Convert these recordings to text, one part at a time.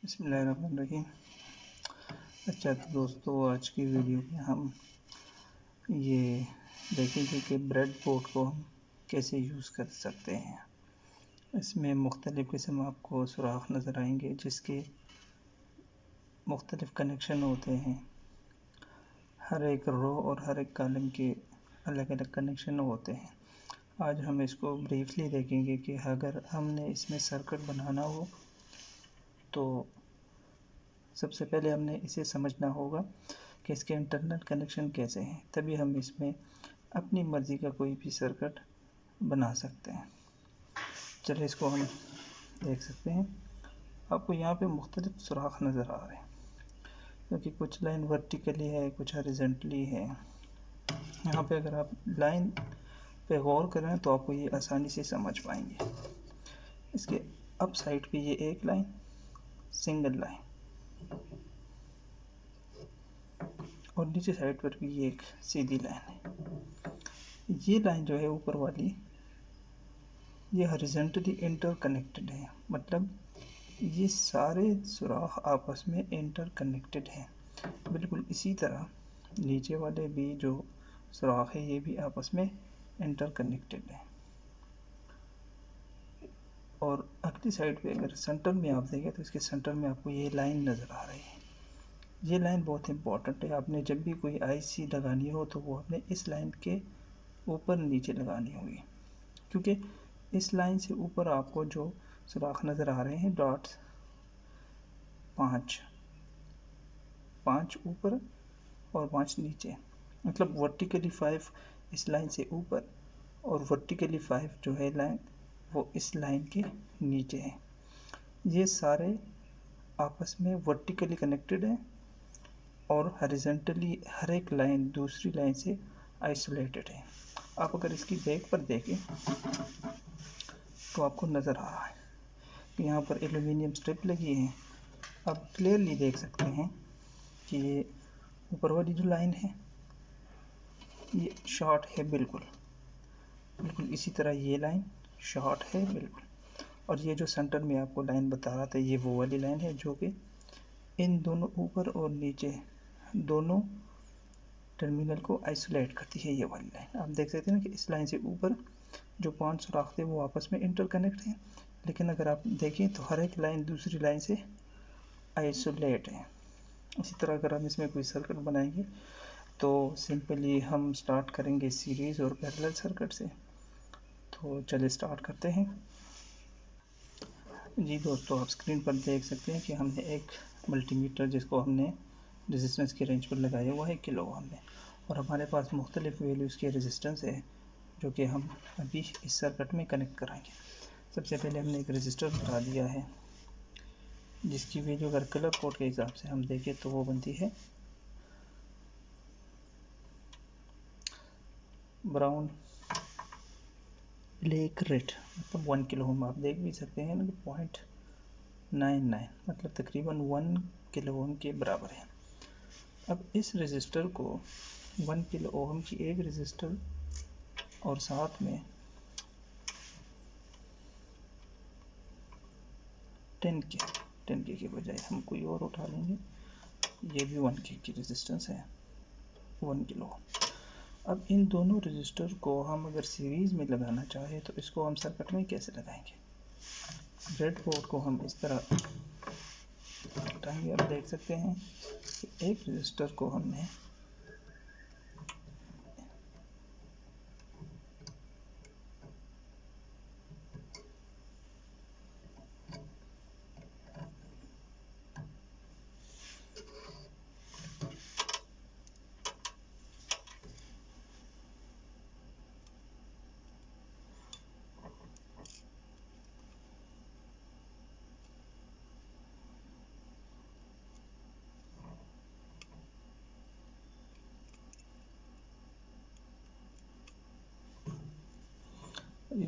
बिस्मिल्लाहिर्रहमानिर्रहीम। अच्छा तो दोस्तों, आज की वीडियो में हम ये देखेंगे कि ब्रेड बोर्ड को हम कैसे यूज़ कर सकते हैं। इसमें मुख्तलिफ़ किस्म आपको सुराख नज़र आएंगे जिसके मुख्तलिफ़ कनेक्शन होते हैं। हर एक रो और हर एक कॉलम के अलग अलग कनेक्शन होते हैं। आज हम इसको ब्रीफली देखेंगे कि अगर हमने इसमें सर्किट बनाना हो तो सबसे पहले हमने इसे समझना होगा कि इसके इंटरनल कनेक्शन कैसे हैं, तभी हम इसमें अपनी मर्ज़ी का कोई भी सर्किट बना सकते हैं। चलिए इसको हम देख सकते हैं। आपको यहाँ पे मुख्तलिफ सुराख नज़र आ रहे हैं क्योंकि कुछ लाइन वर्टिकली है, कुछ हॉरिज़ॉन्टली है। यहाँ पे अगर आप लाइन पे गौर करें तो आपको ये आसानी से समझ पाएंगे। इसके अप साइड पे ये एक लाइन, सिंगल लाइन, और नीचे साइड पर भी ये एक सीधी लाइन है। ये लाइन जो है ऊपर वाली, ये हॉरिज़ॉन्टली इंटरकनेक्टेड है, मतलब ये सारे सुराख आपस में इंटरकनेक्टेड हैं। बिल्कुल इसी तरह नीचे वाले भी जो सुराख है ये भी आपस में इंटरकनेक्टेड है। और अगली साइड पे अगर सेंटर में आप देखें तो इसके सेंटर में आपको ये लाइन नज़र आ रही है। ये लाइन बहुत इंपॉर्टेंट है। आपने जब भी कोई आईसी लगानी हो तो वो आपने इस लाइन के ऊपर नीचे लगानी होगी, क्योंकि इस लाइन से ऊपर आपको जो सुराख नज़र आ रहे हैं डॉट्स, पाँच ऊपर और 5 नीचे, मतलब वर्टिकली 5 इस लाइन से ऊपर और वर्टिकली 5 जो है लाइन वो इस लाइन के नीचे है। ये सारे आपस में वर्टिकली कनेक्टेड हैं और हॉरिज़ॉन्टली हर एक लाइन दूसरी लाइन से आइसोलेटेड है। आप अगर इसकी बैक पर देखें तो आपको नज़र आ रहा है कि यहाँ पर एल्युमिनियम स्ट्रिप लगी है। आप क्लियरली देख सकते हैं कि ये ऊपर वाली जो लाइन है ये शॉर्ट है, बिल्कुल इसी तरह ये लाइन शॉर्ट है बिल्कुल। और ये जो सेंटर में आपको लाइन बता रहा था ये वो वाली लाइन है जो कि इन दोनों ऊपर और नीचे दोनों टर्मिनल को आइसोलेट करती है। ये वाली लाइन आप देख सकते हैं ना कि इस लाइन से ऊपर जो 5 सुराख थे वो आपस में इंटरकनेक्ट हैं, लेकिन अगर आप देखें तो हर एक लाइन दूसरी लाइन से आइसोलेट है। इसी तरह अगर हम इसमें कोई सर्किट बनाएंगे तो सिंपली हम स्टार्ट करेंगे सीरीज़ और पैरेलल सर्किट से। तो चलिए स्टार्ट करते हैं। जी दोस्तों, आप स्क्रीन पर देख सकते हैं कि हमने एक मल्टीमीटर जिसको हमने रेजिस्टेंस के रेंज पर लगाया हुआ है किलो ओम में, और हमारे पास मुख्तलिफ वैल्यूज़ के रेजिस्टेंस है जो कि हम अभी इस सर्किट में कनेक्ट कराएंगे। सबसे पहले हमने एक रेजिस्टर लगा दिया है जिसकी वैल्यू अगर कलर कोड के हिसाब से हम देखें तो वो बनती है ब्राउन, ब्लैक, रेड, मतलब 1 किलो ओम। आप देख भी सकते हैं ना कि 0.99 मतलब तकरीबन 1 किलो ओम के बराबर है। अब इस रेजिस्टर को 1 किलो ओम की एक रेजिस्टर और साथ में 10 के बजाय हम कोई और उठा लेंगे। ये भी 1 के की रेजिस्टेंस है, 1 किलो ओम। अब इन दोनों रेजिस्टर को हम अगर सीरीज़ में लगाना चाहें तो इसको हम सर्किट में कैसे लगाएंगे। ब्रेडबोर्ड को हम इस तरह हटाएंगे। आप देख सकते हैं कि एक रेजिस्टर को हमने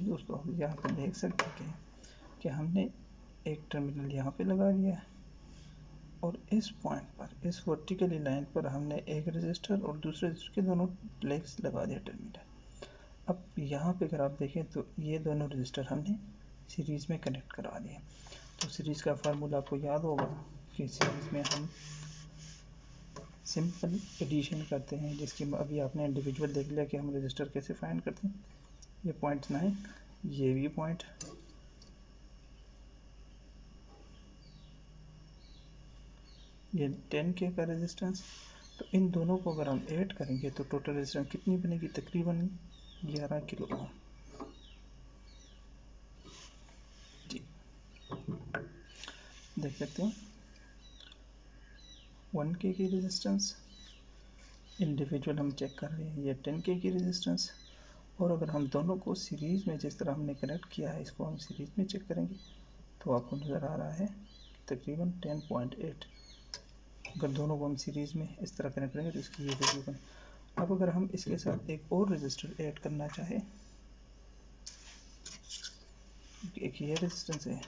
दोस्तों आप यहाँ पर देख सकते हैं कि हमने एक टर्मिनल यहाँ पे लगा दिया है और इस पॉइंट पर, इस वर्टिकली लाइन पर हमने एक रेजिस्टर और दूसरे रेजिस्टर के दोनों लेग्स लगा दिया टर्मिनल। अब यहाँ पे अगर आप देखें तो ये दोनों रेजिस्टर हमने सीरीज़ में कनेक्ट करा दिए। तो सीरीज़ का फार्मूला आपको याद होगा कि सीरीज़ में हम सिंपल एडिशन करते हैं, जिसकी अभी आपने इंडिविजुअल देख लिया कि हम रजिस्टर कैसे फाइंड करते हैं। ये 0.9, ये भी पॉइंट, ये 10K का रेजिस्टेंस। तो इन दोनों को अगर हम ऐड करेंगे तो टोटल रेजिस्टेंस कितनी बनेगी? तकरीबन 11 किलो ओम। जी देख सकते हैं 1K की रेजिस्टेंस, इंडिविजुअल हम चेक कर रहे हैं, ये 10K की रेजिस्टेंस। और अगर हम दोनों को सीरीज़ में जिस तरह हमने कनेक्ट किया है, इसको हम सीरीज़ में चेक करेंगे तो आपको नज़र आ रहा है तकरीबन 10.8। अगर दोनों को हम सीरीज़ में इस तरह कनेक्ट करेंगे तो इसकी ये वैल्यू बने। अब अगर हम इसके साथ एक और रजिस्टर ऐड करना चाहें, एक ये रेजिस्टेंस है,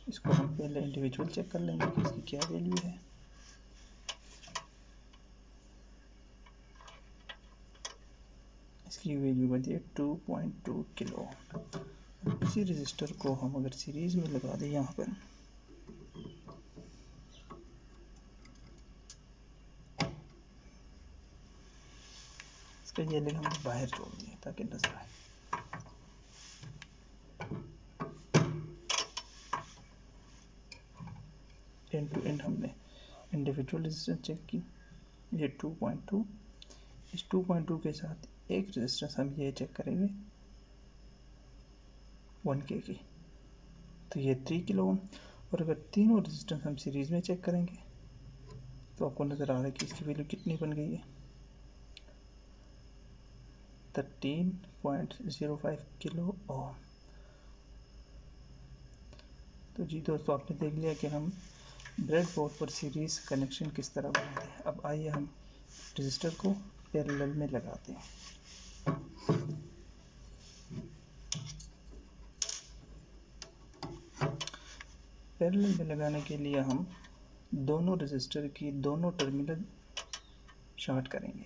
इसको हम पहले इंडिविजुअल चेक कर लेंगे कि इसकी क्या वैल्यू है। इसकी वैल्यू बनती है 2.2 किलो। इसी रजिस्टर को हम अगर सीरीज़ में लगा दें यहाँ पर, इसका ये लेग हमने बाहर छोड़ दिया ताकि नजर आए। एंड टू एंड हमने इंडिविजुअल रेजिस्टेंस चेक की, ये 2.2। इस 2.2 के साथ एक रेजिस्टेंस हम ये चेक करेंगे 1K की, तो ये 3 किलो ओम। और अगर तीनों रेजिस्टेंस हम सीरीज में चेक करेंगे तो आपको नज़र आ रहा है कि इसकी वैल्यू कितनी बन गई है, 13.05 किलो ओम। तो जी दोस्तों, आपने देख लिया कि हम ब्रेडबोर्ड पर सीरीज कनेक्शन किस तरह बनाते हैं। अब आइए हम रजिस्टर को पैरेलल में लगाते हैं। पैरेलल में लगाने के लिए हम दोनों रजिस्टर की दोनों टर्मिनल शॉर्ट करेंगे,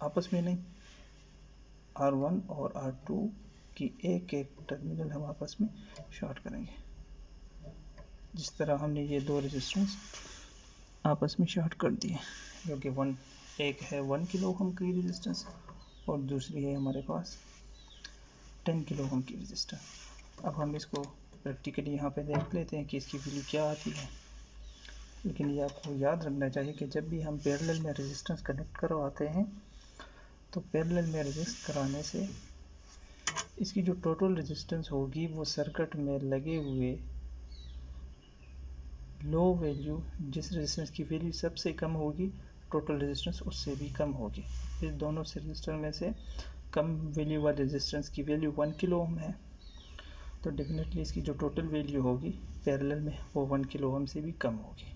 आपस में नहीं। R1 और R2 की एक एक टर्मिनल हम आपस में शॉर्ट करेंगे, जिस तरह हमने ये दो रेजिस्टेंस आपस में शॉर्ट कर दिए, जो कि एक है 1 किलो ओम की रेजिस्टेंस और दूसरी है हमारे पास 10 किलो ओम की रेजिस्टेंस। अब हम इसको प्रैक्टिकली यहाँ पे देख लेते हैं कि इसकी वैल्यू क्या आती है। लेकिन ये आपको याद रखना चाहिए कि जब भी हम पैरेलल में रेजिस्टेंस कनेक्ट करवाते हैं तो पैरेलल में रेजिस्ट कराने से इसकी जो टोटल रेजिस्टेंस होगी वो सर्किट में लगे हुए लो वैल्यू, जिस रेजिस्टेंस की वैल्यू सबसे कम होगी, टोटल रेजिस्टेंस उससे भी कम होगी। इस दोनों से रेजिस्टर में से कम वैल्यू वाले रेजिस्टेंस की वैल्यू 1 किलो ओम है, तो डेफिनेटली इसकी जो टोटल वैल्यू होगी पैरेलल में वो 1 किलो ओम से भी कम होगी।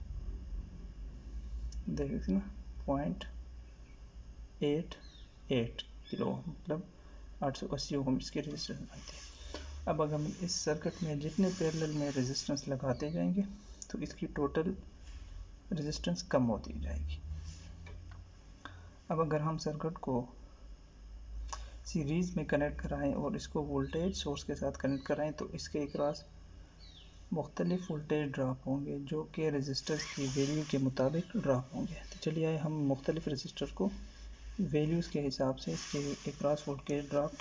देखिए ना, 0.88 किलो ओम, मतलब 880 ओम इसके रेजिस्टेंस बनते हैं। अब अगर हम इस सर्किट में जितने पैरेलल में रेजिस्टेंस लगाते जाएंगे तो इसकी टोटल रेजिस्टेंस कम होती जाएगी। अब अगर हम सर्किट को सीरीज में कनेक्ट कराएं और इसको वोल्टेज सोर्स के साथ कनेक्ट कराएं तो इसके अक्रॉस मुख्तलिफ वोल्टेज ड्रॉप होंगे, जो कि रेजिस्टर्स की वैल्यू के मुताबिक ड्रॉप होंगे। तो चलिए आए हम मुख्तलिफ रेजिस्टर को वैल्यूज़ के हिसाब से इसके अक्रॉस वोल्टेज ड्रॉप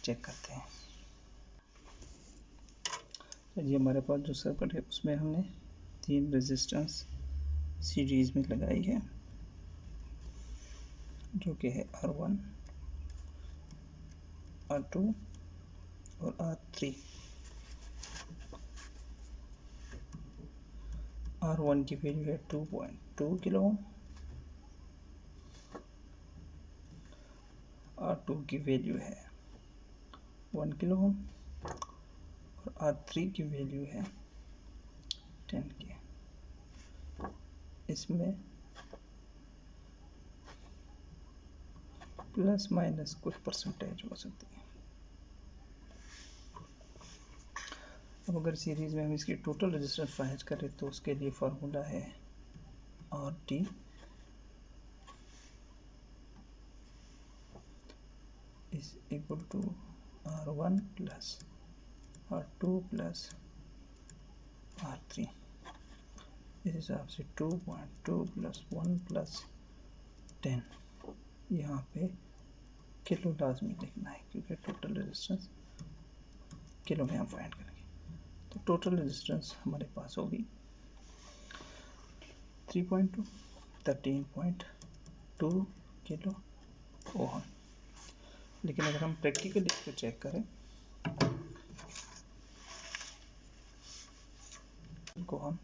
चेक करते हैं। चलिए, हमारे पास जो सर्किट है उसमें हमने 3 रेजिस्टेंस सीरीज में लगाई है, जो कि है R1, R2 और R3। R1 की वैल्यू है 2.2 किलो ओम, R2 की वैल्यू है 1 किलो ओम और R3 की वैल्यू है 10K। इसमें प्लस माइनस कुछ परसेंटेज हो सकती है। अब अगर सीरीज में हम इसकी टोटल रेजिस्टेंस फाइंड करें तो उसके लिए फार्मूला है RT is equal to R1 plus R2 plus R3। इस हिसाब से 2.2 + 1 + 10, यहाँ पे किलो लाजमी लिखना है क्योंकि टोटल रेजिस्टेंस किलो में हम फाइंड करेंगे। तो टोटल रेजिस्टेंस हमारे पास होगी 3.2 13.2 किलो ओम। लेकिन अगर हम प्रैक्टिकली इसको चेक करें को हम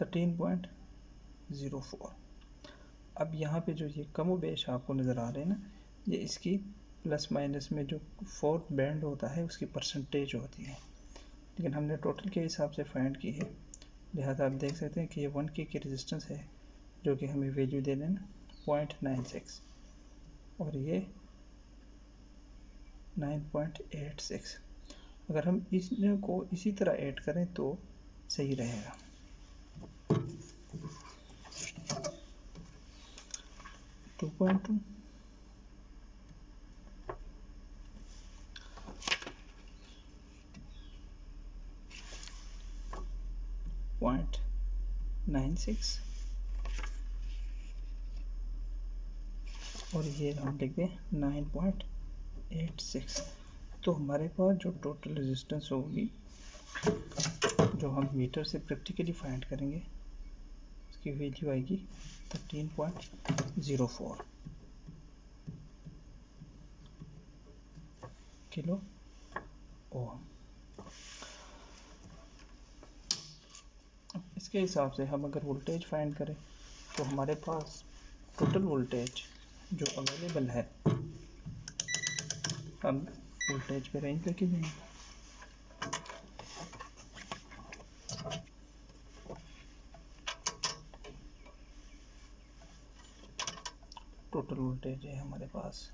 13.04। अब यहाँ पे जो ये कम बेश आपको नज़र आ रहे हैं ना, ये इसकी प्लस माइनस में जो फोर्थ बैंड होता है उसकी परसेंटेज होती है, लेकिन हमने टोटल के हिसाब से फाइंड की है। लिहाजा आप देख सकते हैं कि ये 1K की रेजिस्टेंस है जो कि हमें वैल्यू दे देना 0.96 और ये 9.86। अगर हम इसको इसी तरह ऐड करें तो सही रहेगा। 2.2 0.96 और ये हम लिख दें 9.86। तो हमारे पास जो टोटल रेजिस्टेंस होगी जो हम मीटर से प्रैक्टिकली फाइंड करेंगे उसकी वैल्यू आएगी 13.04 किलो ओम। इसके हिसाब से हम अगर वोल्टेज फाइंड करें तो हमारे पास टोटल वोल्टेज जो अवेलेबल है, हम वोल्टेज पे रेंज लेके जाएंगे। टोटल वोल्टेज है हमारे पास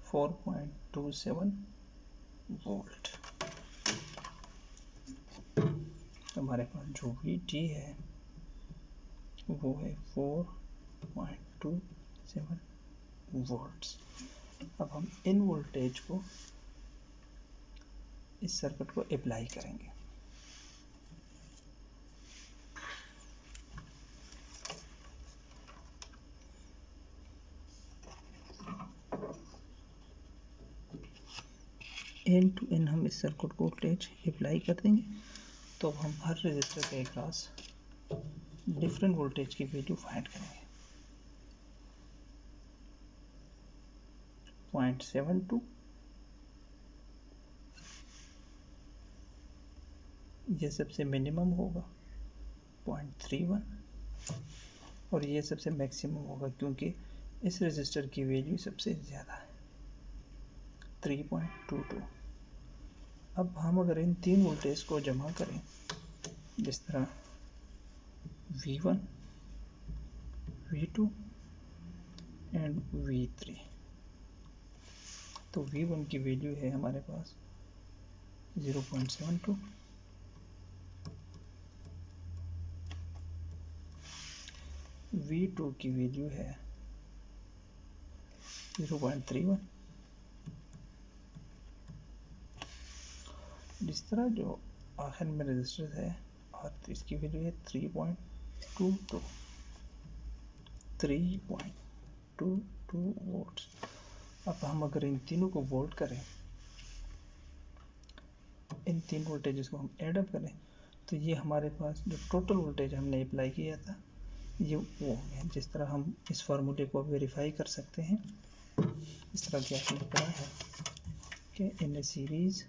4.27 वोल्ट। हमारे पास जो VT है वो है 4.27 वोल्ट्स। अब हम इन वोल्टेज को इस सर्किट को अप्लाई करेंगे। एन टू एन हम इस सर्किट को वोल्टेज अप्लाई कर देंगे तो हम हर रजिस्टर के अक्रॉस डिफरेंट वोल्टेज की वैल्यू फाइंड करेंगे। 0.72 ये सबसे मिनिमम होगा, 0.31 और ये सबसे मैक्सिमम होगा क्योंकि इस रजिस्टर की वैल्यू सबसे ज़्यादा है 3.22। अब हम अगर इन तीन वोल्टेज को जमा करें जिस तरह V1, V2 एंड V3, तो V1 की वैल्यू है हमारे पास 0.72, V2 की वैल्यू है 0.31। जिस तरह जो आखिर में रजिस्टर है और इसकी वैल्यू है 3.22 वोल्ट्स। अब हम अगर इन तीनों को वोल्ट करें, इन तीन वोल्टेजेस को हम ऐड अप करें तो ये हमारे पास जो टोटल वोल्टेज हमने अप्लाई किया था ये वो है। जिस तरह हम इस फार्मूले को वेरीफाई कर सकते हैं, इस तरह कि आपने पढ़ा है कि इन ए series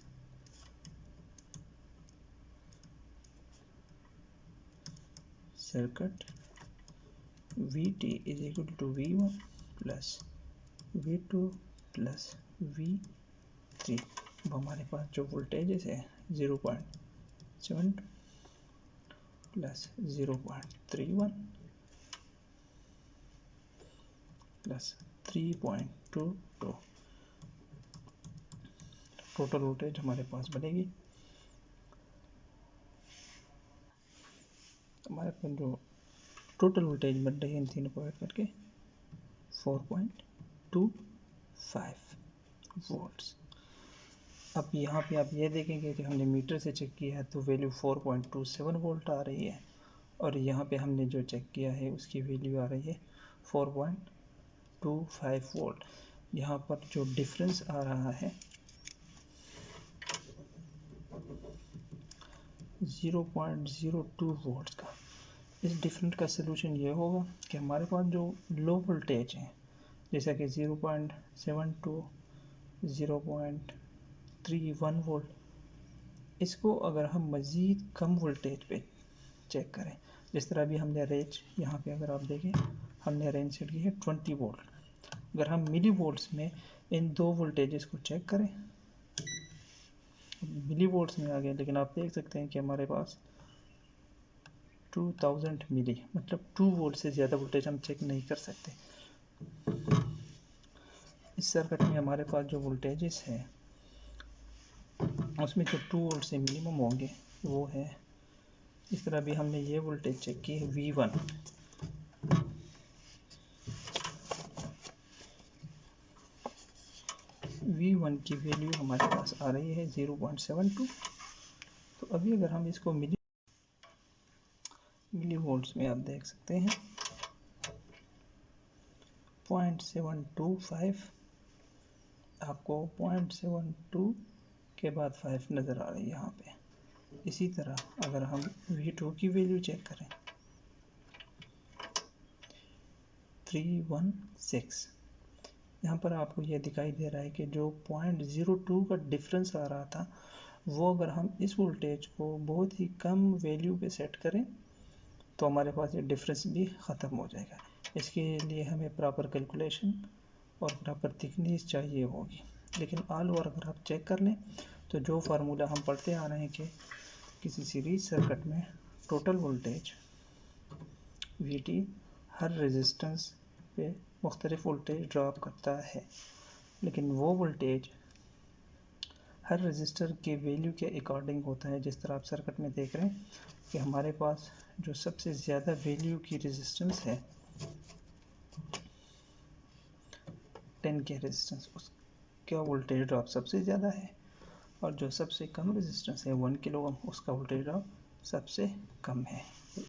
circuit VT is equal to V1 plus V2 plus V3। अब हमारे पास जो वोल्टेजेस है 0.7 प्लस 0.31 प्लस 3.22 टोटल वोल्टेज हमारे पास बनेगी। हमारे पास जो टोटल वोल्टेज बन रही है इन तीनों को ऐड करके 4.25 वोल्ट्स। अब यहाँ पे आप ये देखेंगे कि हमने मीटर से चेक किया है तो वैल्यू 4.27 वोल्ट आ रही है, और यहाँ पे हमने जो चेक किया है उसकी वैल्यू आ रही है 4.25 वोल्ट। यहाँ पर जो डिफरेंस आ रहा है 0.02 वोल्ट का, इस डिफरेंस का सलूशन ये होगा कि हमारे पास जो लो वोल्टेज है जैसा कि 0.72, 0.31 वोल्ट, इसको अगर हम मज़ीद कम वोल्टेज पे चेक करें, जिस तरह अभी हमने रेंज यहाँ पे अगर आप देखें हमने रेंज सेट की है 20 वोल्ट, अगर हम मिली वोल्ट्स में इन दो वोल्टेजेस को चेक करें, मिली वोल्ट्स में आ गए, लेकिन आप देख सकते हैं कि हमारे पास 2000 मिली मतलब 2 वोल्ट से ज़्यादा वोल्टेज हम चेक नहीं कर सकते। इस सर्किट में हमारे पास जो वोल्टेजेस हैं उसमें जो 2 वोल्ट से मिनिमम होंगे वो है, इस तरह भी हमने ये वोल्टेज चेक की है V1, V1 की वैल्यू हमारे पास आ रही है 0.72। तो अभी अगर हम इसको मिली वोल्ट्स में आप देख सकते हैं 0.725, आपको 0.72 के बाद 5 नज़र आ रही है यहाँ पे। इसी तरह अगर हम V2 की वैल्यू चेक करें 316, यहाँ पर आपको यह दिखाई दे रहा है कि जो 0.02 का डिफरेंस आ रहा था वो अगर हम इस वोल्टेज को बहुत ही कम वैल्यू पे सेट करें तो हमारे पास ये डिफरेंस भी ख़त्म हो जाएगा। इसके लिए हमें प्रॉपर कैलकुलेशन और प्रॉपर थिकनेस चाहिए होगी, लेकिन ऑल ओवर अगर आप चेक कर लें तो जो फार्मूला हम पढ़ते आ रहे हैं कि किसी सीरीज सर्किट में टोटल वोल्टेज VT हर रेजिस्टेंस पे मुख्तलिफ वोल्टेज ड्रॉप करता है, लेकिन वो वोल्टेज हर रजिस्टर के वैल्यू के अकॉर्डिंग होता है। जिस तरह आप सर्किट में देख रहे हैं कि हमारे पास जो सबसे ज़्यादा वैल्यू की रेजिस्टेंस है 10 के रेजिस्टेंस, उसका वोल्टेज ड्रॉप सबसे ज़्यादा है, और जो सबसे कम रेजिस्टेंस है 1 किलो ओम, उसका वोल्टेज ड्रॉप सबसे कम है।